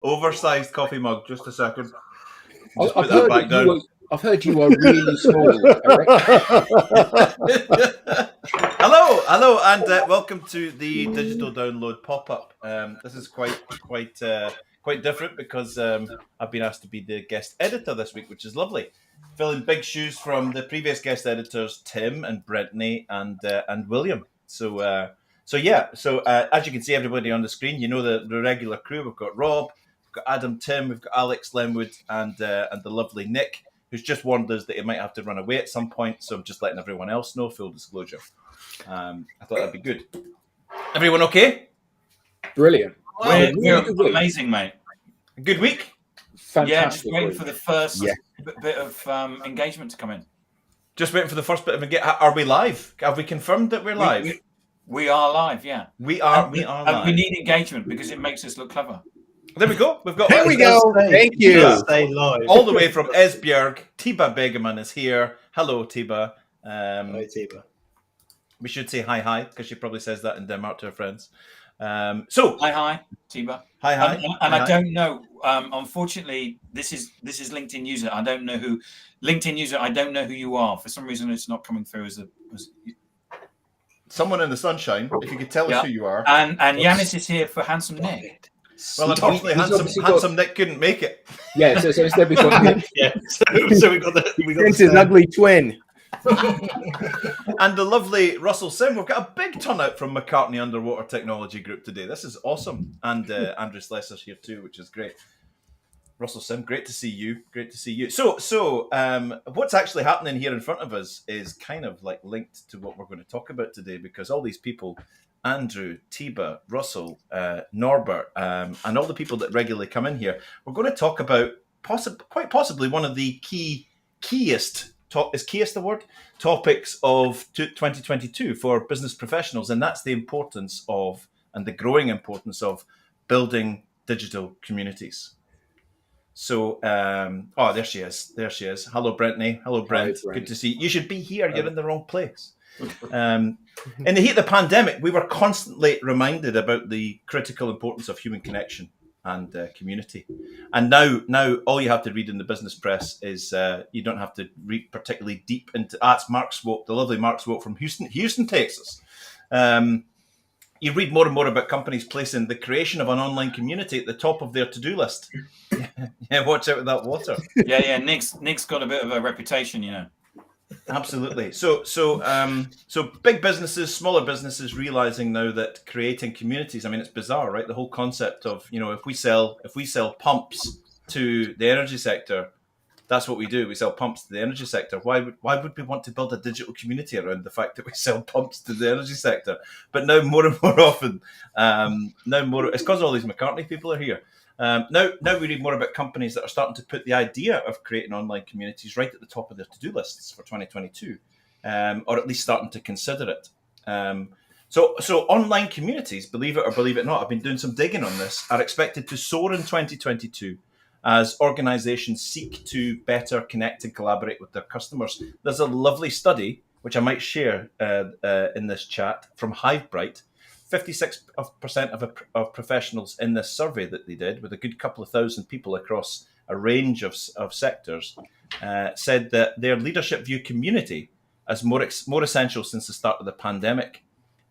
Oversized coffee mug. Just a second. Just I've put that back down. I've heard you are really small, Eric. Hello, and welcome to the digital download pop-up. This is quite different because I've been asked to be the guest editor this week, which is lovely. Filling big shoes from the previous guest editors, Tim and Brittany and William. So as you can see, everybody on the screen, you know the regular crew. We've got Rob, we've got Adam, Tim, we've got Alex Lenwood, and the lovely Nick, who's just warned us that he might have to run away at some point. So I'm just letting everyone else know, full disclosure. I thought that'd be good. Everyone okay? Brilliant. We're amazing, mate. Good week? Fantastic. Yeah, just waiting for the first bit of engagement to come in. Just waiting for the first bit of engagement. Are we live? Have we confirmed that we're live? We are live, yeah. We are live. We need engagement because it makes us look clever. There we go. We've got. Here we go. Thank you. Stay live. All the way from Esbjerg, Tiba Begeman is here. Hello, Tiba. Hi, Tiba. We should say hi, because she probably says that in Denmark to her friends. Hi, Tiba. Hi. And I don't know. Unfortunately, this is LinkedIn user. I don't know who LinkedIn user. I don't know who you are. For some reason, it's not coming through as someone in the sunshine. If you could tell us who you are. And Yanis is here for Handsome Nick. Well, unfortunately, handsome Nick couldn't make it. Yeah, so instead we got so we got an ugly twin. And the lovely Russell Sim. We've got a big turnout from McCartney Underwater Technology Group today. This is awesome. And Andrew Slesser's here too, which is great. Russell Sim, great to see you. Great to see you. So what's actually happening here in front of us is kind of like linked to what we're going to talk about today, because all these people, Andrew, Tiba, Russell, Norbert, and all the people that regularly come in here, we're going to talk about quite possibly one of the keyest the word? Topics of 2022 for business professionals, and that's the importance of, and the growing importance of, building digital communities. So, there she is. Hello, Brittany. Hello, Brent. Good to see you. You should be here. You're in the wrong place. In the heat of the pandemic, we were constantly reminded about the critical importance of human connection and community. And now all you have to read in the business press is you don't have to read particularly deep into. It's Mark Swope, the lovely Mark Swope from Houston, Texas. You read more and more about companies placing the creation of an online community at the top of their to-do list. Yeah, watch out with that water. Yeah. Nick's got a bit of a reputation, you know. Absolutely. So big businesses, smaller businesses realizing now that creating communities, I mean, it's bizarre, right? The whole concept of, if we sell pumps to the energy sector, that's what we do. We sell pumps to the energy sector. Why would we want to build a digital community around the fact that we sell pumps to the energy sector? But now more and more often, it's because all these McCartney people are here. Now we read more about companies that are starting to put the idea of creating online communities right at the top of their to-do lists for 2022, or at least starting to consider it. So online communities, believe it or believe it not, I've been doing some digging on this, are expected to soar in 2022 as organizations seek to better connect and collaborate with their customers. There's a lovely study, which I might share in this chat, from HiveBright. 56% of professionals in this survey that they did, with a good couple of thousand people across a range of sectors, said that their leadership view community as more essential since the start of the pandemic.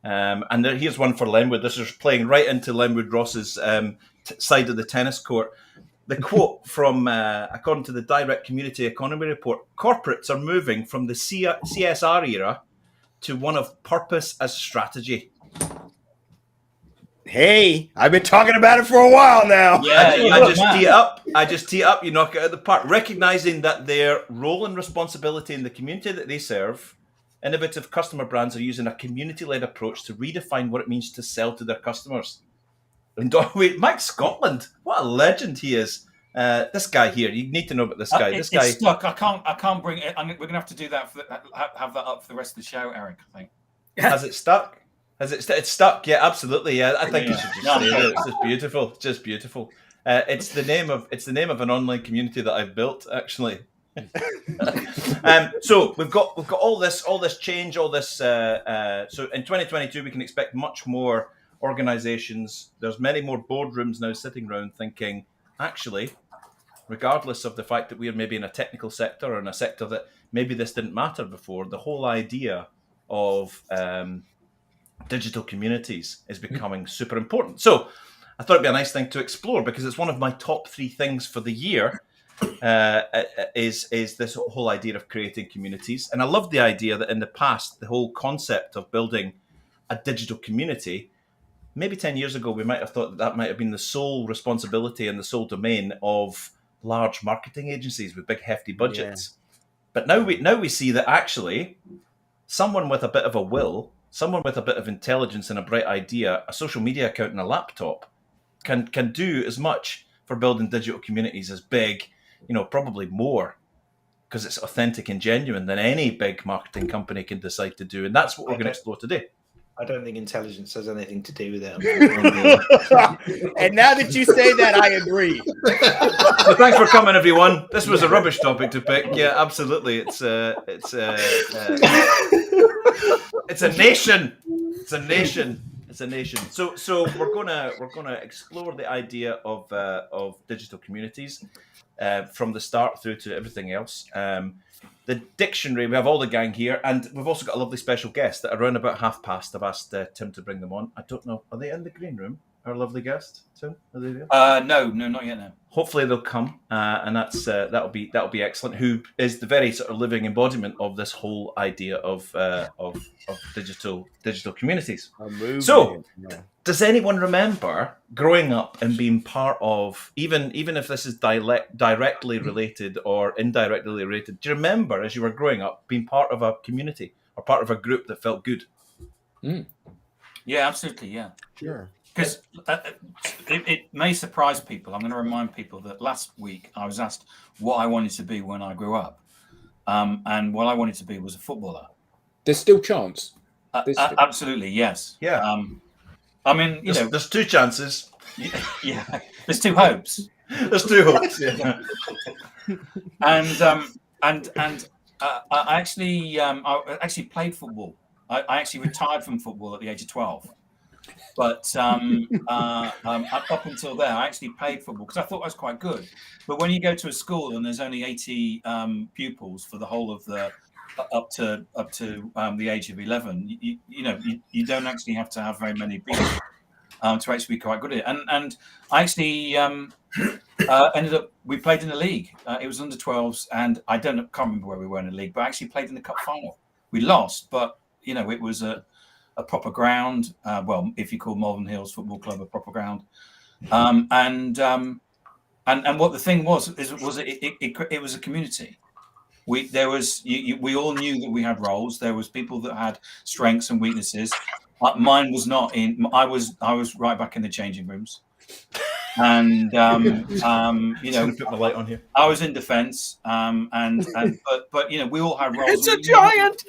And here's one for Lenwood. This is playing right into Lenwood Ross's side of the tennis court. The quote from, according to the Direct Community Economy Report, corporates are moving from the CSR era to one of purpose as strategy. Hey, I've been talking about it for a while now. Yeah, I just tee it up, you knock it out of the park. Recognizing that their role and responsibility in the community that they serve, innovative customer brands are using a community-led approach to redefine what it means to sell to their customers. And Mike Scotland, what a legend he is. This guy here, you need to know about this guy. It's stuck. I can't bring it. We're gonna have to do that. Have that up for the rest of the show, Eric. I think. Has it stuck? It's stuck? Yeah, absolutely. Yeah, I think you should just say it. It's just beautiful. It's the name of an online community that I've built, actually. So we've got all this change, all this. So in 2022, we can expect much more organizations. There's many more boardrooms now sitting around thinking, actually, regardless of the fact that we're maybe in a technical sector or in a sector that maybe this didn't matter before, the whole idea of digital communities is becoming super important. So I thought it'd be a nice thing to explore because it's one of my top 3 things for the year. Is this whole idea of creating communities. And I love the idea that in the past, the whole concept of building a digital community, maybe 10 years ago, we might have thought that might have been the sole responsibility and the sole domain of large marketing agencies with big hefty budgets. But now we see that actually someone with a bit of a will, someone with a bit of intelligence and a bright idea, a social media account and a laptop can do as much for building digital communities as big, probably more, because it's authentic and genuine than any big marketing company can decide to do. And that's what we're going to explore today. I don't think intelligence has anything to do with it. And now that you say that, I agree. Well, thanks for coming, everyone. This was a rubbish topic to pick. Yeah, absolutely. It's a nation. It's a nation. It's a nation. So we're gonna explore the idea of digital communities from the start through to everything else. The dictionary, we have all the gang here, and we've also got a lovely special guest that around about past. I've asked Tim to bring them on. I don't know, are they in the green room? Our lovely guest, Tim, are they there? No, not yet. No. Hopefully they'll come, and that'll be excellent. Who is the very sort of living embodiment of this whole idea of digital communities? So, does anyone remember growing up and being part of, even if this is directly related or indirectly related? Do you remember as you were growing up being part of a community or part of a group that felt good? Yeah, absolutely. Yeah, Sure. Because it may surprise people. I'm going to remind people that last week I was asked what I wanted to be when I grew up. And what I wanted to be was a footballer. There's still chance. Absolutely, yes. Yeah. I mean, there's 2 chances. Yeah. There's 2 hopes. There's 2 hopes. Yeah. And I actually played football. I actually retired from football at the age of 12. But up until there, I actually played football because I thought I was quite good. But when you go to a school and there's only 80 pupils for the whole of the up to the age of 11, you don't actually have to have very many people to actually be quite good at it. And I actually ended up. We played in the league. It was under 12s, and can't remember where we were in the league, but I actually played in the cup final. We lost, but it was a proper ground. Well, if you call Malvern Hills Football Club a proper ground, and what the thing was it was a community. We all knew that we had roles. There was people that had strengths and weaknesses. Mine was not in. I was right back in the changing rooms, and put my light on here. I was in defence, but we all had roles. It's a giant.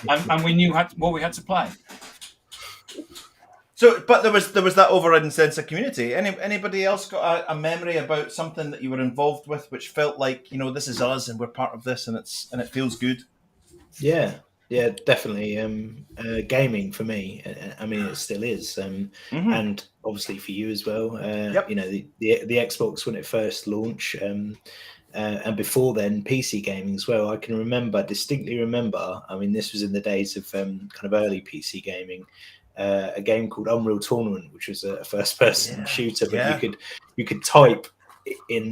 And we knew what we had to play. So, but there was that overriding sense of community. Anybody else got a memory about something that you were involved with, which felt like this is us and we're part of this, and it feels good? Yeah, definitely. Gaming for me. I mean, it still is, and obviously for you as well. Yep. The Xbox when it first launched. And before then, PC gaming as well. I can distinctly remember. I mean, this was in the days of kind of early PC gaming. A game called Unreal Tournament, which was a first-person shooter, but you could type in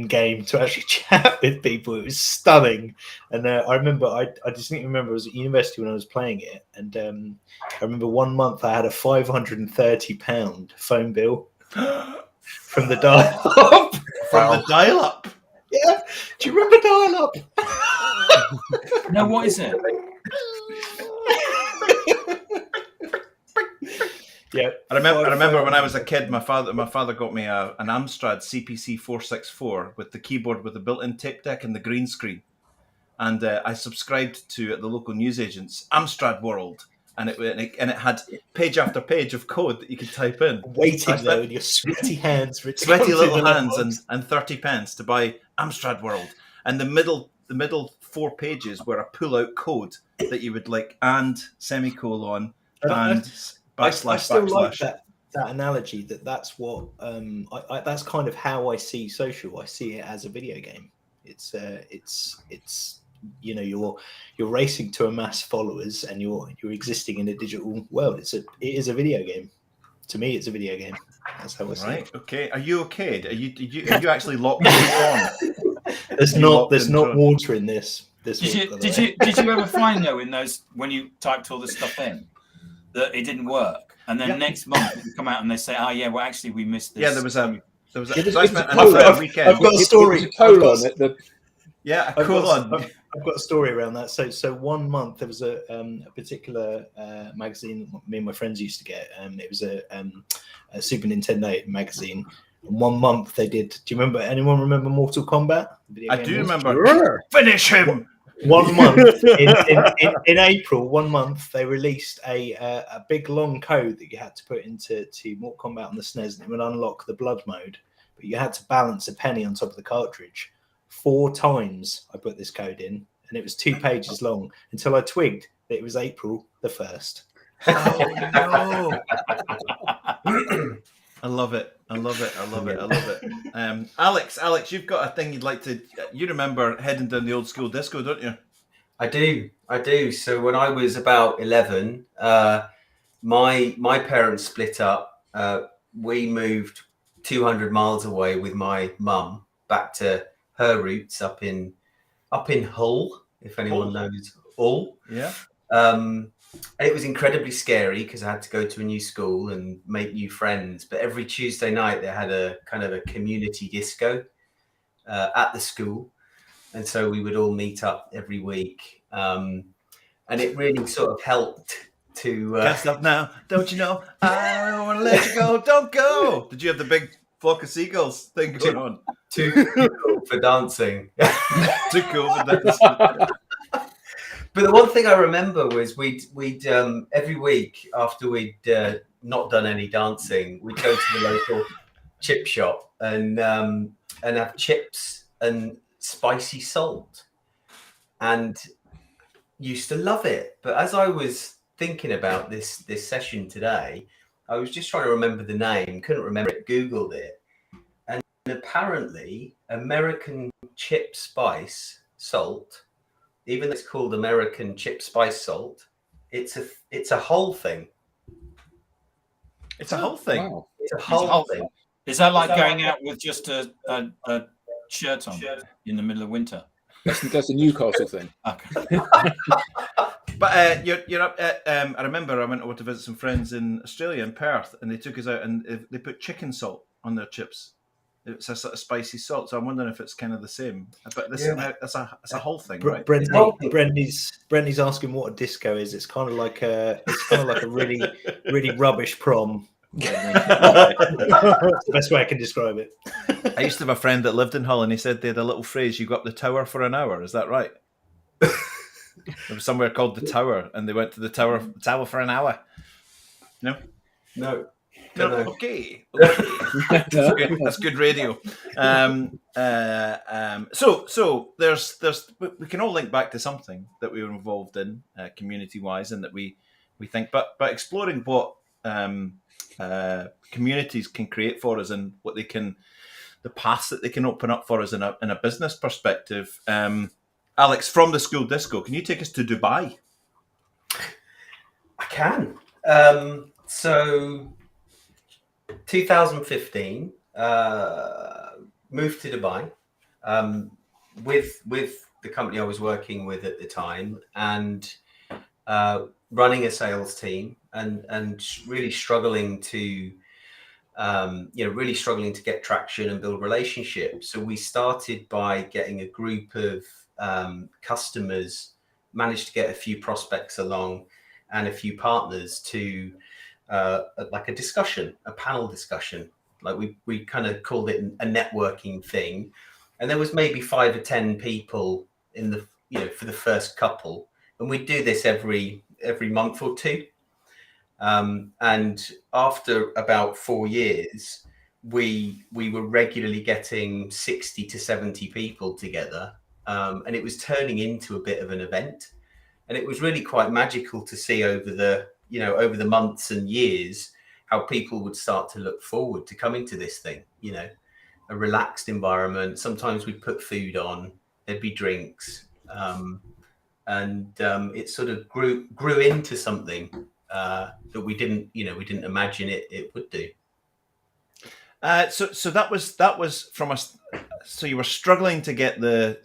game to actually chat with people. It was stunning. And I remember, I distinctly remember I was at university when I was playing it, and I remember one month I had a £530 phone bill from the dial-up. From the dial-up. Yeah. Do you remember dial-up? No, what is it? Yeah. I remember when I was a kid, my father got me an Amstrad CPC 464 with the keyboard with the built-in tape deck and the green screen. And I subscribed to at the local newsagents Amstrad World. And it had page after page of code that you could type in. Waiting though in your sweaty hands for it to sweaty come little to the hands letterbox. and 30 pence to buy Amstrad World. And the middle 4 pages were a pull-out code that you would and semicolon and I still like backslash. that. that analogy that's what that's kind of how I see social. I see it as a video game. It's you're racing to amass followers, and you're existing in a digital world. It is a video game. To me, it's a video game. That's how I see it. Okay. Are you okay? Are you actually locked on? There's not water in this. Did you ever find though in those when you typed all this stuff in that it didn't work, and then next month it would come out and they say, "Oh yeah, well actually we missed this." Yeah, there was a weekend. I've got a story. A colon at the. Yeah, a colon. I've got a story around that. So 1 month there was a particular magazine me and my friends used to get. It was a Super Nintendo magazine. And 1 month they did. Do you remember? Anyone remember Mortal Kombat? I do remember. Sure. Finish him. 1 month in April. 1 month they released a big long code that you had to put into Mortal Kombat on the SNES, and it would unlock the blood mode. But you had to balance a penny on top of the cartridge. 4 times I put this code in, and it was 2 pages long until I twigged that it was April the 1st. Oh no! I love it. Alex, you've got a thing you'd like to. You remember heading down the old school disco, don't you? I do. So when I was about 11, my parents split up. We moved 200 miles away with my mum back to her roots up in Hull, if anyone knows Hull. Yeah. It was incredibly scary because I had to go to a new school and make new friends. But every Tuesday night they had a kind of a community disco at the school, and so we would all meet up every week. And it really sort of helped to. Can't stop now, don't you know? I don't want to let you go. Don't go. Did you have the big flock of seagulls thing going on? Too cool for dancing. Too cool for dancing. But the one thing I remember was we'd every week after we'd not done any dancing, we'd go to the local chip shop and have chips and spicy salt, and used to love it. But as I was thinking about this session today, I was just trying to remember the name, couldn't remember it, Googled it, and apparently American chip spice salt, even though it's called American chip spice salt, it's a whole thing. It's a whole thing. Wow. It's a whole thing. Is that like going out with just a shirt on in the middle of winter? That's a Newcastle thing. Okay. But you're up at, I remember I went over to visit some friends in Australia, in Perth, and they took us out and they put chicken salt on their chips. It's a sort of spicy salt, so I'm wondering if it's kind of the same. But this it's a whole thing, right? Brendan's asking what a disco is. It's kind of like a really really rubbish prom. That's the best way I can describe it. I used to have a friend that lived in Hull, and he said they had a little phrase: "You go up the tower for an hour." Is that right? There was somewhere called the Tower, and they went to the tower for an hour. No. Okay. That's good radio. So there's we can all link back to something that we were involved in community wise, and that we think, but exploring what communities can create for us and what the paths that they can open up for us in a business perspective. Alex, from the school disco, can you take us to Dubai? I can. So 2015, moved to Dubai with the company I was working with at the time, and running a sales team, and really struggling to get traction and build relationships. So we started by getting a group of customers, managed to get a few prospects along and a few partners to like a panel discussion. Like we kind of called it a networking thing, and there was maybe 5 or 10 people in the for the first couple, and we'd do this every month or two. And after about 4 years, we were regularly getting 60 to 70 people together, and it was turning into a bit of an event. And it was really quite magical to see over the months and years how people would start to look forward to coming to this thing, a relaxed environment. Sometimes we'd put food on, there'd be drinks, and it sort of grew into something that we didn't imagine it would do. So that was from us. So you were struggling to get the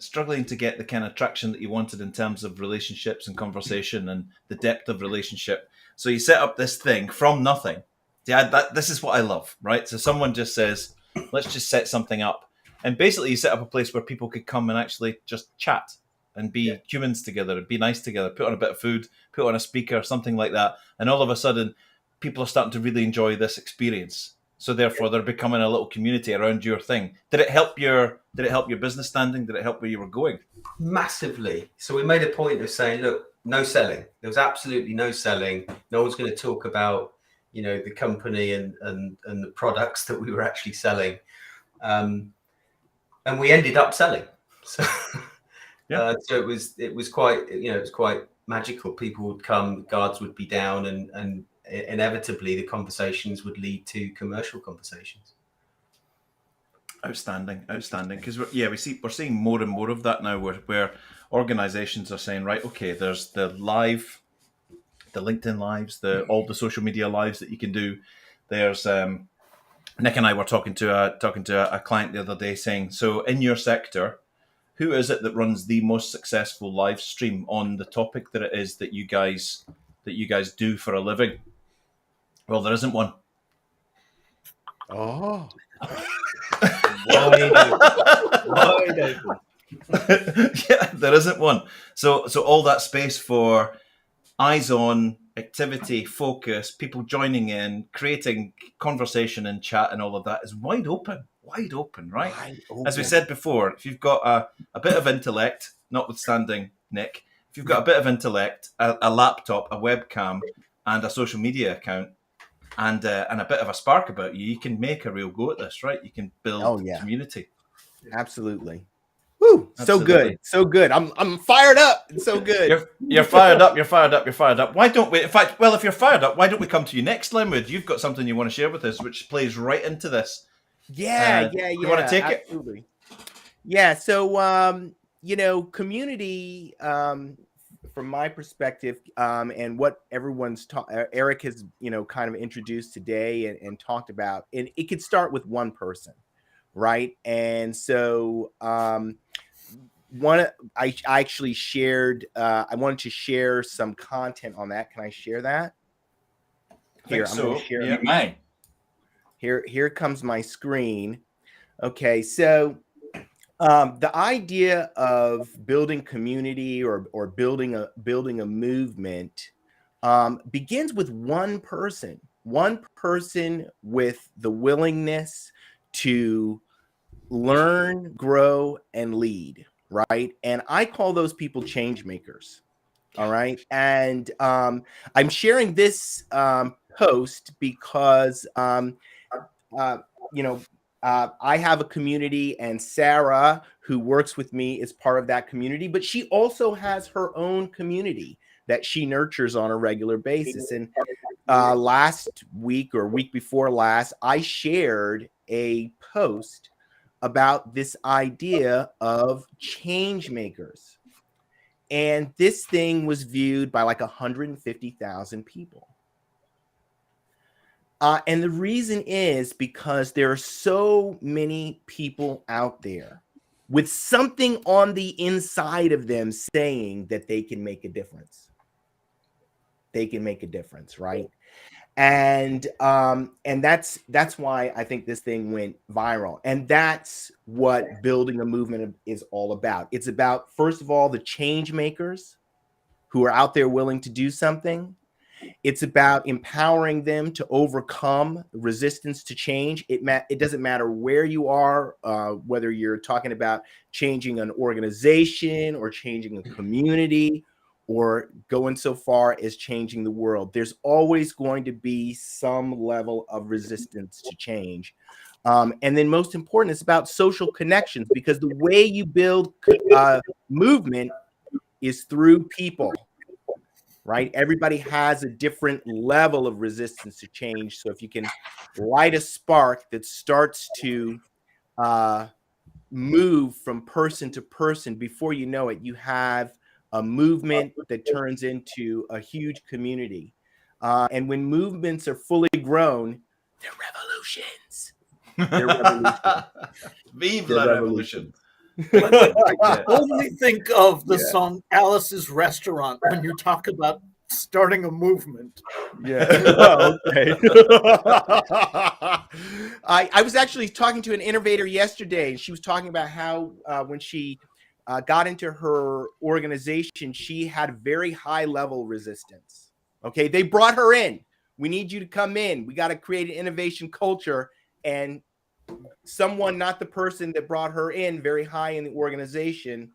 kind of traction that you wanted in terms of relationships and conversation and the depth of relationship. So you set up this thing from nothing. Yeah, this is what I love, right? So someone just says, let's just set something up, and basically you set up a place where people could come and actually just chat and be humans together and be nice together. Put on a bit of food, put on a speaker, something like that, and all of a sudden, people are starting to really enjoy this experience. So therefore, they're becoming a little community around your thing. Did it help your business standing? Did it help where you were going? Massively. So we made a point of saying, look, no selling. There was absolutely no selling. No one's going to talk about, the company and the products that we were actually selling. And we ended up selling. So, so it was quite magical. People would come, guards would be down, and inevitably the conversations would lead to commercial conversations. Outstanding, because we're seeing more and more of that now, where organizations are saying, right, okay, there's the LinkedIn lives, all the social media lives that you can do. There's Nick and I were talking to a client the other day, saying, so in your sector, who is it that runs the most successful live stream on the topic that it is that you guys do for a living? Well, there isn't one. Oh. Yeah, there isn't one. So all that space for eyes on, activity, focus, people joining in, creating conversation and chat and all of that is wide open, right? Wide open. As we said before, if you've got a bit of intellect, notwithstanding Nick, if you've got a bit of intellect, a laptop, a webcam, and a social media account, and a bit of a spark about you, you can make a real go at this, right? You can build community. Absolutely. Woo! Absolutely. So good. I'm fired up. It's so good. You're fired up. You're fired up. Why don't we? In fact, well, if you're fired up, why don't we come to you next, Linwood? You've got something you want to share with us, which plays right into this. Yeah. You want to take absolutely. Yeah. So, community, from my perspective, and what everyone's Eric has, kind of introduced today and talked about, and it could start with one person, right? And so, I actually shared. I wanted to share some content on that. Can I share that? Here, I'm going to share. You may. Here comes my screen. Okay, so the idea of building community or building a movement begins with one person with the willingness to learn, grow, and lead, right? And I call those people change makers. All right. And I'm sharing this post because I have a community, and Sarah, who works with me, is part of that community, but she also has her own community that she nurtures on a regular basis. And last week or week before last, I shared a post about this idea of change makers. And this thing was viewed by like 150,000 people. And the reason is because there are so many people out there with something on the inside of them saying that they can make a difference. They can make a difference, right? And that's why I think this thing went viral. And that's what building a movement is all about. It's about, first of all, the change makers who are out there willing to do something. It's about empowering them to overcome resistance to change. It doesn't matter where you are, whether you're talking about changing an organization or changing a community or going so far as changing the world. There's always going to be some level of resistance to change. And then most important, it's about social connections, because the way you build movement is through people. right? Everybody has a different level of resistance to change. So if you can light a spark that starts to move from person to person, before you know it, you have a movement that turns into a huge community. And when movements are fully grown, they're revolutions. They're revolutions. Vive They're la revolutions. revolution. I only think of the Yeah. song Alice's Restaurant when you talk about starting a movement. Yeah. Oh, okay. I was actually talking to an innovator yesterday, and she was talking about how when she got into her organization, she had very high level resistance. Okay. They brought her in. We need you to come in. We got to create an innovation culture. And someone, not the person that brought her in, very high in the organization,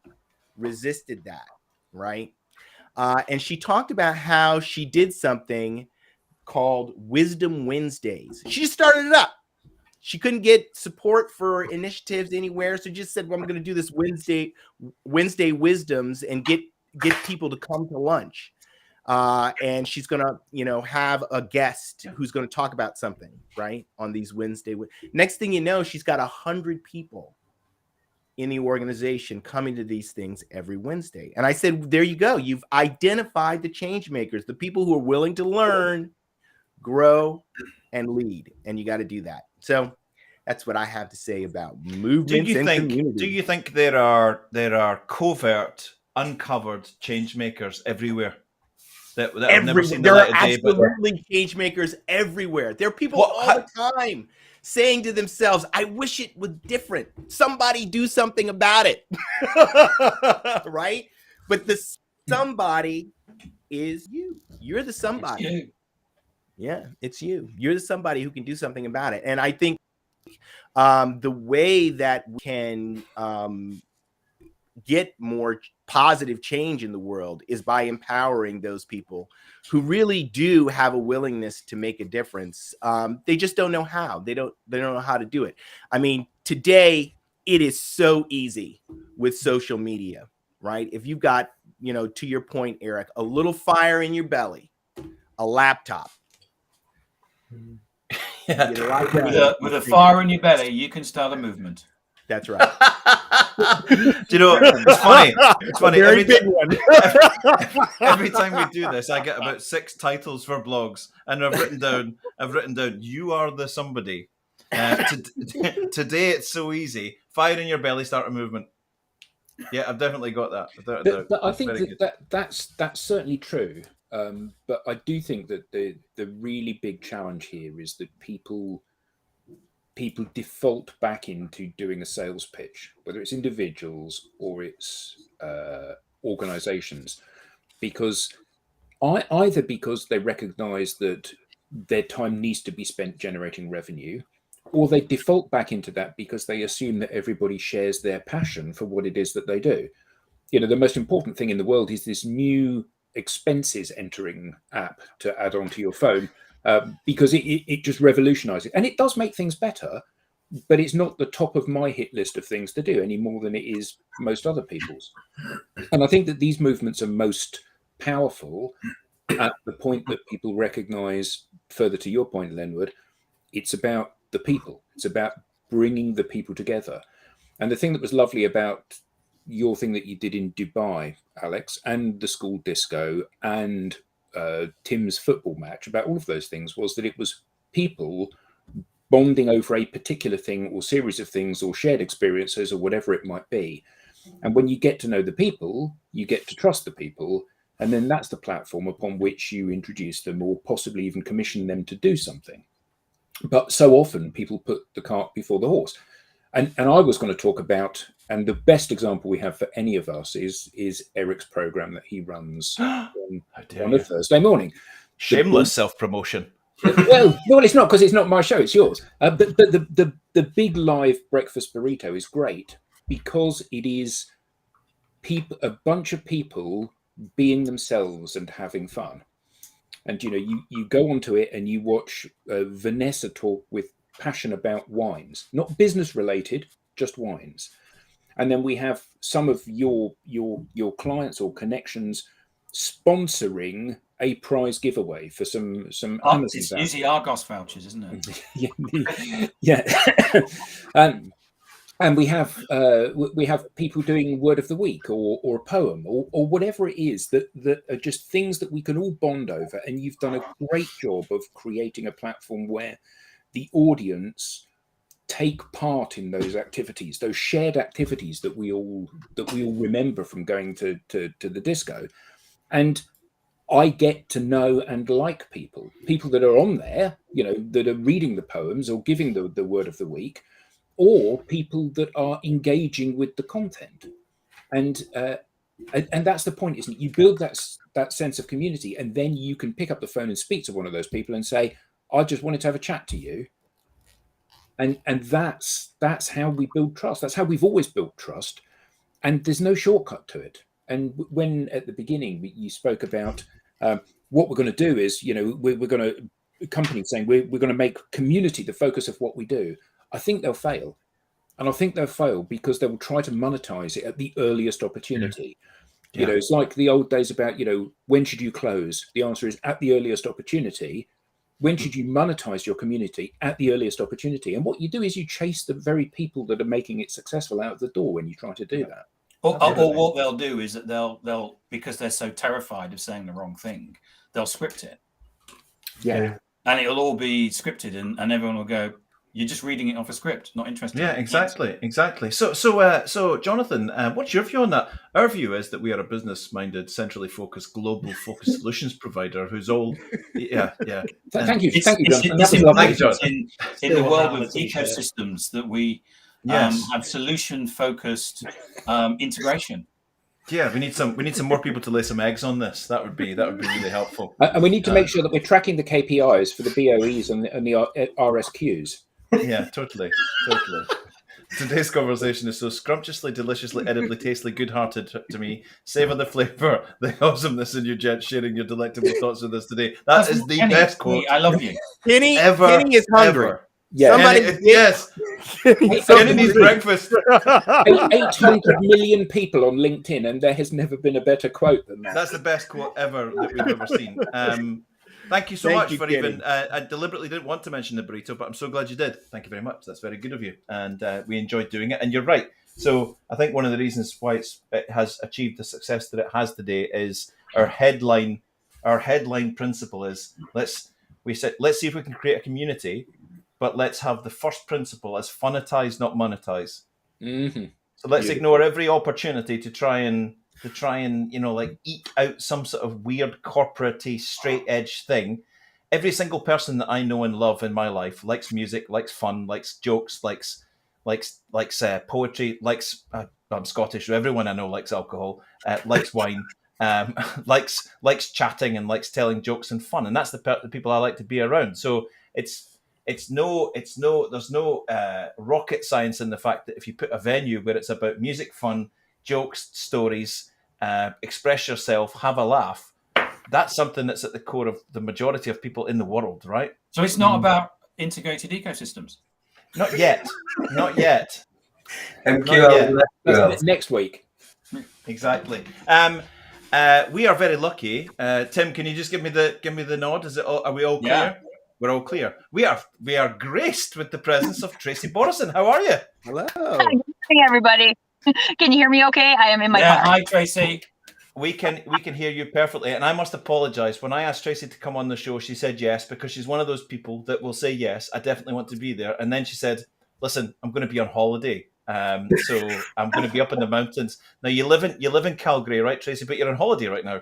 resisted that. Right. And she talked about how she did something called Wisdom Wednesdays. She just started it up. She couldn't get support for initiatives anywhere, so just said, "Well, I'm going to do this Wednesday Wisdoms and get people to come to lunch." And she's going to, have a guest who's going to talk about something, right, on these Wednesday. Next thing you know, she's got 100 people in the organization coming to these things every Wednesday. And I said, there you go. You've identified the change makers, the people who are willing to learn, grow, and lead. And you got to do that. So that's what I have to say about movements and community. Do you think there are covert, uncovered change makers everywhere? That have never seen the there light are of day, absolutely change makers everywhere. There are people all the time saying to themselves, I wish it was different. Somebody do something about it. Right? But the somebody is you. You're the somebody. It's you. Yeah, it's you. You're the somebody who can do something about it. And I think the way that we can get more positive change in the world is by empowering those people who really do have a willingness to make a difference. They just don't know how. They don't know how to do it. I mean, today it is so easy with social media, right? If you've got, to your point, Eric, a little fire in your belly, a laptop. Yeah. With a fire in your belly, you can start a movement. That's right. Do you know, it's funny. It's funny. Very big one. Every time we do this, I get about 6 titles for blogs, and I've written down, you are the somebody. Today it's so easy. Fire in your belly, start a movement. Yeah, I've definitely got that. But I think that's certainly true. But I do think that the really big challenge here is that people default back into doing a sales pitch, whether it's individuals or it's organizations, because either because they recognize that their time needs to be spent generating revenue, or they default back into that because they assume that everybody shares their passion for what it is that they do. The most important thing in the world is this new expenses entering app to add onto your phone, because it just revolutionizes it. And it does make things better, but it's not the top of my hit list of things to do any more than it is most other people's. And I think that these movements are most powerful at the point that people recognize, further to your point, Lenwood, it's about the people. It's about bringing the people together. And the thing that was lovely about your thing that you did in Dubai, Alex, and the school disco and Tim's football match, about all of those things, was that it was people bonding over a particular thing or series of things or shared experiences or whatever it might be. And when you get to know the people, you get to trust the people. And then that's the platform upon which you introduce them or possibly even commission them to do something. But so often people put the cart before the horse. And I was going to talk about, and the best example we have for any of us is Eric's program that he runs on a Thursday morning. Shameless self-promotion. well, it's not, because it's not my show; it's yours. But the big live breakfast burrito is great because it is a bunch of people being themselves and having fun. And you go onto it and you watch Vanessa talk with passion about wines, not business related, just wines. And then we have some of your clients or connections sponsoring a prize giveaway for some Amazon. It's usually Argos vouchers, isn't it? Yeah. And we have people doing word of the week or a poem or whatever it is that are just things that we can all bond over. And you've done a great job of creating a platform where the audience take part in those activities, those shared activities that we all remember from going to the disco. And I get to know and like people that are on there, that are reading the poems or giving the word of the week, or people that are engaging with the content. And that's the point, isn't it? You build that sense of community, and then you can pick up the phone and speak to one of those people and say, I just wanted to have a chat to you. And that's how we build trust. That's how we've always built trust. And there's no shortcut to it. And when at the beginning you spoke about what we're going to do is, we're going to, companies saying we're going to make community the focus of what we do. I think they'll fail. And I think they'll fail because they will try to monetize it at the earliest opportunity. Yeah. It's like the old days about, when should you close? The answer is at the earliest opportunity. When should you monetize your community? At the earliest opportunity. And what you do is you chase the very people that are making it successful out of the door when you try to do that. Or what they'll do is that they'll because they're so terrified of saying the wrong thing, they'll script it. Yeah. And it'll all be scripted and everyone will go, you're just reading it off a script, not interested. Yeah, exactly. So Jonathan, what's your view on that? Our view is that we are a business-minded, centrally focused, global-focused solutions provider who's all, yeah. Thank you, Jonathan. In the world of ecosystems that we have solution-focused integration. Yeah, we need some more people to lay some eggs on this. That would be really helpful. And we need to make sure that we're tracking the KPIs for the BOEs and the RSQs. Yeah, totally. Today's conversation is so scrumptiously, deliciously, edibly, tastily, good-hearted to me. Savour the flavour, the awesomeness in you, gents, sharing your delectable thoughts with us today. That is the best quote. I love you. Kenny is hungry. Ever. Yeah. Yes. Kenny needs breakfast. 800 million people on LinkedIn, and there has never been a better quote than that. That's the best quote ever that we've ever seen. Thank you so much for Kenny. Even. I deliberately didn't want to mention the burrito, but I'm so glad you did. Thank you very much. That's very good of you, and we enjoyed doing it. And you're right. So I think one of the reasons why it has achieved the success that it has today is our headline. Our headline principle is let's see if we can create a community. But let's have the first principle as funitize, not monetize. Mm-hmm. So let's ignore every opportunity to try and eke out some sort of weird corporate-y straight edge thing. Every single person that I know and love in my life likes music, likes fun, likes jokes, likes poetry, likes I'm Scottish, so everyone I know likes alcohol, likes wine, likes chatting and likes telling jokes and fun, and that's the people I like to be around. So there's no rocket science in the fact that if you put a venue where it's about music, fun, jokes, stories, express yourself, have a laugh, that's something that's at the core of the majority of people in the world, right? So it's not about integrated ecosystems? Not yet. Next week. Exactly. We are very lucky. Tim, can you just give me the nod? Are we all clear? Yeah. We're all clear. We are graced with the presence of Tracy Borreson. How are you? Hello. Good morning, everybody. Can you hear me okay? I am in my car. Hi, Tracy. We can hear you perfectly. And I must apologize. When I asked Tracy to come on the show, she said yes, because she's one of those people that will say, yes, I definitely want to be there. And then she said, listen, I'm going to be on holiday. So I'm going to be up in the mountains. Now, you live in Calgary, right, Tracy? But you're on holiday right now.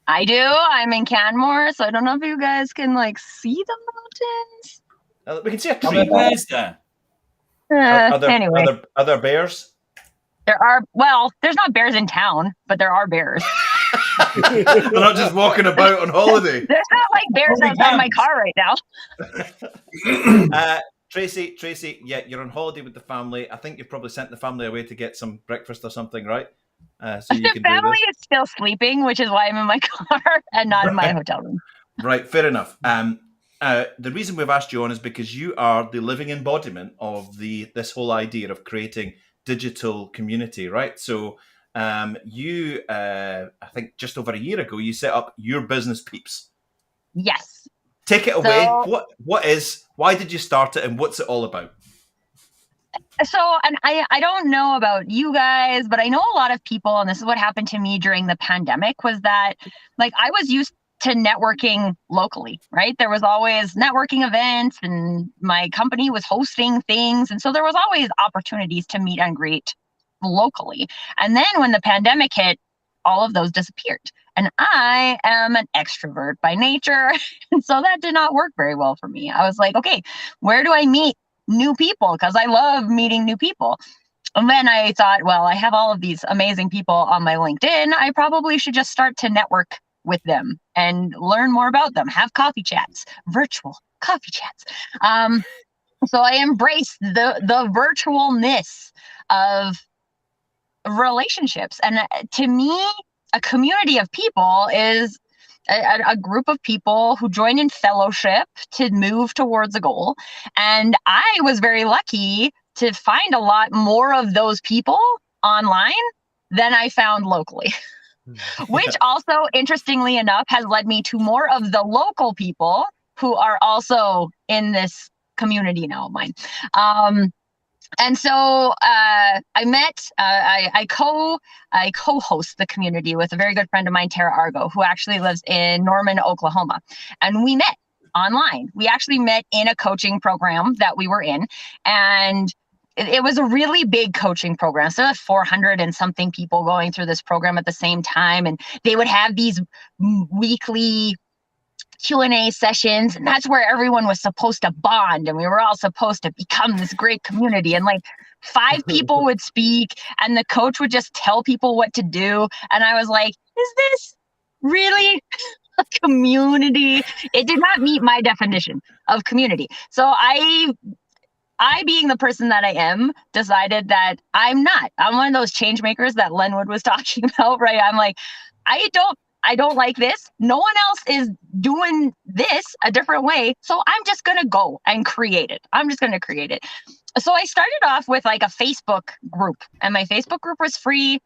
I do. I'm in Canmore, so I don't know if you guys can see the mountains. We can see a Are tree. there bears there? Anyway, are there bears? there are. Well, there's not bears in town, but there are bears. They're not just walking about on holiday. There's not bears outside my car right now. Tracy, yeah, you're on holiday with the family. I think you've probably sent the family away to get some breakfast or something, right? So you The can family do is still sleeping, which is why I'm in my car and not in my hotel room. Right, fair enough. The reason we've asked you on is because you are the living embodiment of this whole idea of creating digital community, right? So you, I think just over a year ago, you set up Your Business Peeps. Yes. Take it away. So- Why did you start it, and what's it all about? So, and I don't know about you guys, but I know a lot of people, and this is what happened to me during the pandemic, was that like I was used to networking locally, right? There was always networking events and my company was hosting things. And so there was always opportunities to meet and greet locally. And then when the pandemic hit, all of those disappeared. And I am an extrovert by nature. And so that did not work very well for me. I was like, okay, where do I meet new people? Because I love meeting new people. And then I thought, well, I have all of these amazing people on my LinkedIn. I probably should just start to network with them and learn more about them, have coffee chats, virtual coffee chats. So I embraced the virtualness of relationships. And to me, a community of people is a group of people who join in fellowship to move towards a goal. And I was very lucky to find a lot more of those people online than I found locally. Which also, interestingly enough, has led me to more of the local people who are also in this community now of mine. And so I co-host the community with a very good friend of mine, Tara Argo, who actually lives in Norman, Oklahoma. And we met online. We actually met in a coaching program that we were in. And it was a really big coaching program. So there were 400 and something people going through this program at the same time. And they would have these weekly Q&A sessions. And that's where everyone was supposed to bond. And we were all supposed to become this great community. And like 5 people would speak and the coach would just tell people what to do. And I was like, is this really a community? It did not meet my definition of community. So I, being the person that I am, decided that I'm one of those change makers that Lenwood was talking about, right? I'm like, I don't like this. No one else is doing this a different way. So I'm just going to go and create it. I'm just going to create it. So I started off with like a Facebook group, and my Facebook group was free.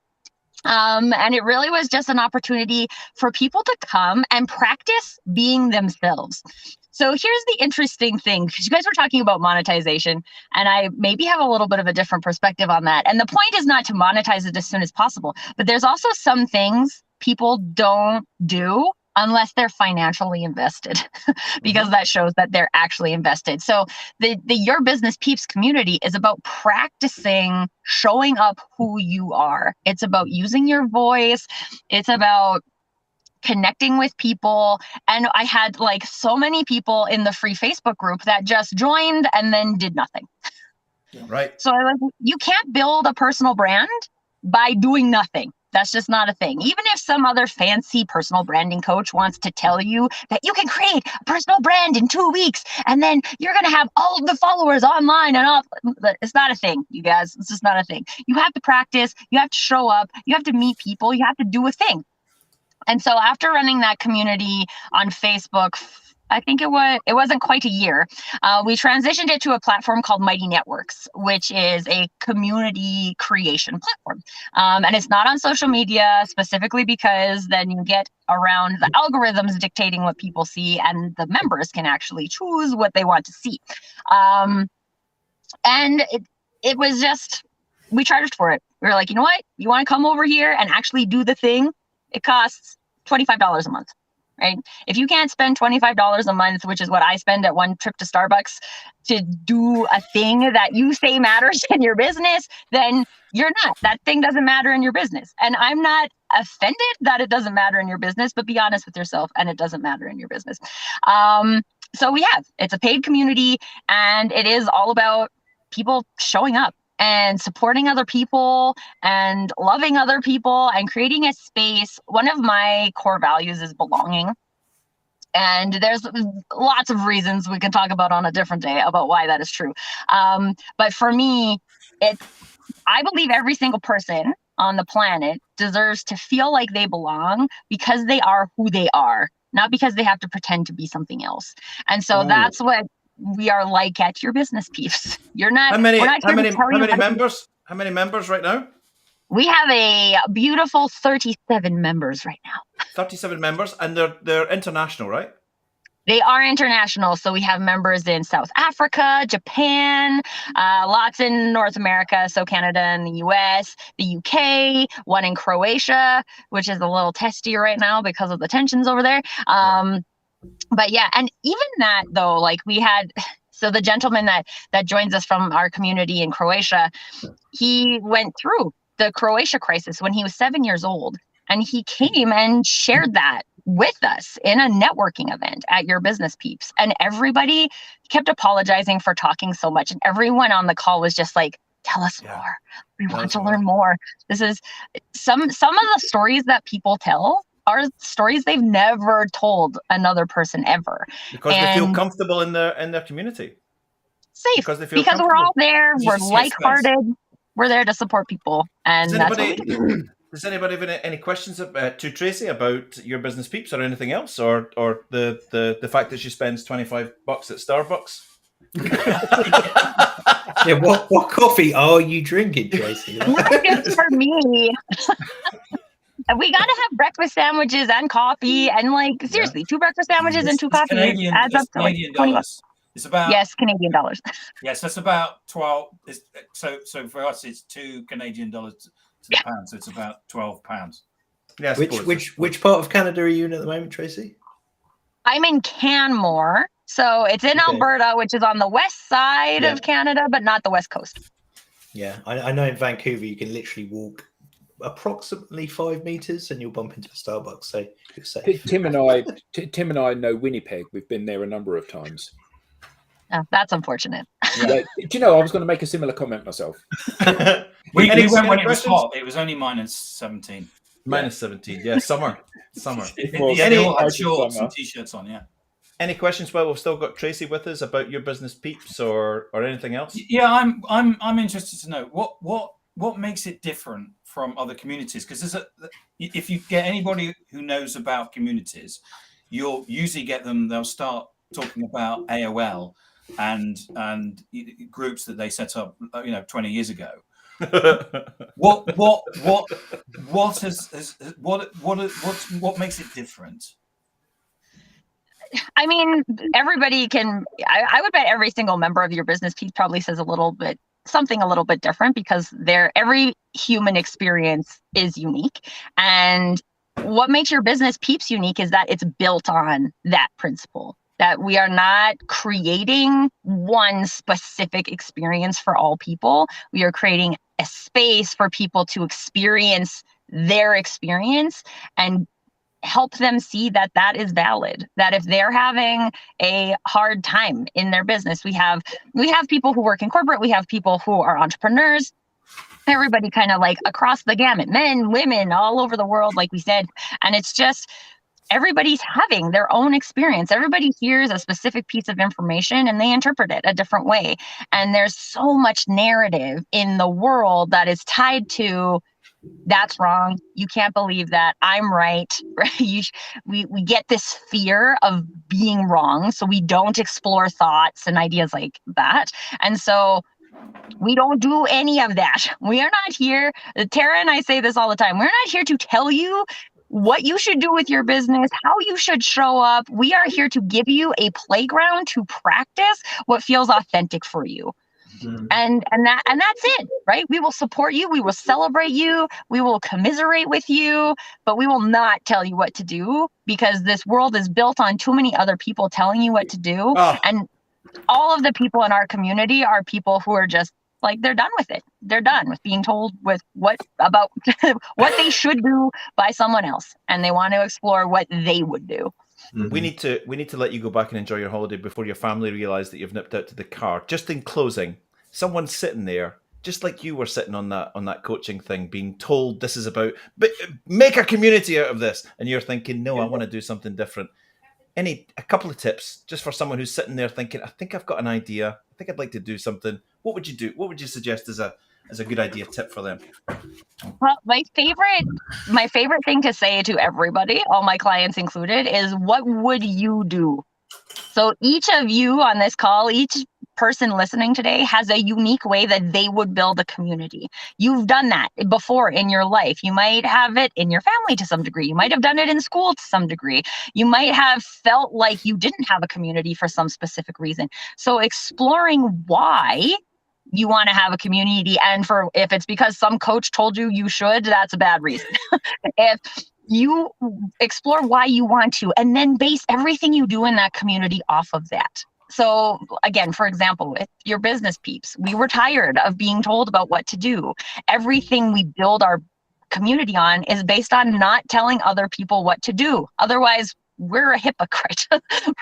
And it really was just an opportunity for people to come and practice being themselves. So here's the interesting thing, because you guys were talking about monetization, and I maybe have a little bit of a different perspective on that. And the point is not to monetize it as soon as possible, but there's also some things people don't do unless they're financially invested, because that shows that they're actually invested. So the Your Business Peeps community is about practicing showing up who you are. It's about using your voice. It's about connecting with people. And I had like so many people in the free Facebook group that just joined and then did nothing. Right. So you can't build a personal brand by doing nothing. That's just not a thing. Even if some other fancy personal branding coach wants to tell you that you can create a personal brand in 2 weeks and then you're going to have all of the followers online and all, it's not a thing, you guys. It's just not a thing. You have to practice. You have to show up. You have to meet people. You have to do a thing. And so after running that community on Facebook, I think it wasn't quite a year, we transitioned it to a platform called Mighty Networks, which is a community creation platform. And it's not on social media specifically because then you get around the algorithms dictating what people see, and the members can actually choose what they want to see. And it was just, we charged for it. We were like, you know what? You want to come over here and actually do the thing? It costs $25 a month, right? If you can't spend $25 a month, which is what I spend at one trip to Starbucks, to do a thing that you say matters in your business, then you're not. That thing doesn't matter in your business. And I'm not offended that it doesn't matter in your business, but be honest with yourself, and it doesn't matter in your business. So it's a paid community, and it is all about people showing up and supporting other people and loving other people and creating a space. One of my core values is belonging. And there's lots of reasons we can talk about on a different day about why that is true. But for me, I believe every single person on the planet deserves to feel like they belong because they are who they are, not because they have to pretend to be something else. And so that's what we are like at Your Business Peeps. You're not. How many members? How many members right now? We have a beautiful 37 members right now. 37 members, and they're international, right? They are international. So we have members in South Africa, Japan, lots in North America. So Canada and the US, the UK, one in Croatia, which is a little testy right now because of the tensions over there. But yeah, and even that though, like we had, so the gentleman that joins us from our community in Croatia, he went through the Croatia crisis when he was 7 years old. And he came and shared that with us in a networking event at Your Business Peeps. And everybody kept apologizing for talking so much. And everyone on the call was just like, tell us more. We want to learn more. This is some of the stories that people tell are stories they've never told another person ever. Because they feel comfortable in their community. Safe. Because we're all there. We're like-hearted. We're there to support people. And that's what we do. Does anybody have any questions to Tracy about Your Business Peeps or anything else, or the fact that she spends $25 at Starbucks? Yeah, what coffee are you drinking, Tracy? Good for me. We gotta have breakfast sandwiches and coffee, and like seriously, 2 breakfast sandwiches and 2 coffees adds up to like $20. It's about Canadian dollars. Yes, that's about 12. So for us, it's $2 Canadian to the pound, so it's about £12. Yeah. Which part of Canada are you in at the moment, Tracy? I'm in Canmore, so it's in Alberta, which is on the west side of Canada, but not the west coast. Yeah, I know in Vancouver you can literally walk approximately 5 meters and you'll bump into a Starbucks. So you're safe. Tim and I know Winnipeg. We've been there a number of times. Oh, that's unfortunate. Yeah. Do you know, I was going to make a similar comment myself. we went when it was hot. It was only -17. -17, yeah. Summer. They all had shorts and t-shirts on, yeah. Any questions while we've still got Tracy with us about Your Business Peeps or anything else? Yeah, I'm interested to know what makes it different from other communities, because if you get anybody who knows about communities, you'll usually get them. They'll start talking about AOL and groups that they set up 20 years ago. what makes it different? I mean, everybody can. I would bet every single member of Your Business Peeps probably says something a little bit different, because every human experience is unique. And what makes Your Business Peeps unique is that it's built on that principle, that we are not creating one specific experience for all people. We are creating a space for people to experience their experience and help them see that that is valid, that if they're having a hard time in their business, we have people who work in corporate, we have people who are entrepreneurs, everybody kind of like across the gamut, men, women, all over the world, like we said. And it's just, everybody's having their own experience. Everybody hears a specific piece of information and they interpret it a different way. And there's so much narrative in the world that is tied to, that's wrong, you can't believe that, I'm right, right? We get this fear of being wrong, so we don't explore thoughts and ideas like that. And so we don't do any of that. We are not here, Tara and I say this all the time, we're not here to tell you what you should do with your business, how you should show up. We are here to give you a playground to practice what feels authentic for you. Mm-hmm. And that's it, right? We will support you, we will celebrate you, we will commiserate with you, but we will not tell you what to do, because this world is built on too many other people telling you what to do. And all of the people in our community are people who are just like, they're done with it. They're done with being told with what they should do by someone else, and they want to explore what they would do. Mm-hmm. We need to let you go back and enjoy your holiday before your family realize that you've nipped out to the car. Just in closing, someone's sitting there, just like you were sitting on that coaching thing, being told this is about make a community out of this, and you're thinking, no, I want to do something different. A couple of tips just for someone who's sitting there thinking, I think I've got an idea, I think I'd like to do something. What would you do? What would you suggest as a good idea tip for them? Well, my favorite thing to say to everybody, all my clients included, is what would you do? So each of you on this call, each person listening today has a unique way that they would build a community. You've done that before in your life. You might have it in your family to some degree. You might have done it in school to some degree. You might have felt like you didn't have a community for some specific reason. So exploring why you want to have a community, and if it's because some coach told you you should, that's a bad reason. If you explore why you want to, and then base everything you do in that community off of that. So again, for example, with your business peeps, we were tired of being told about what to do. Everything we build our community on is based on not telling other people what to do. Otherwise, we're a hypocrite,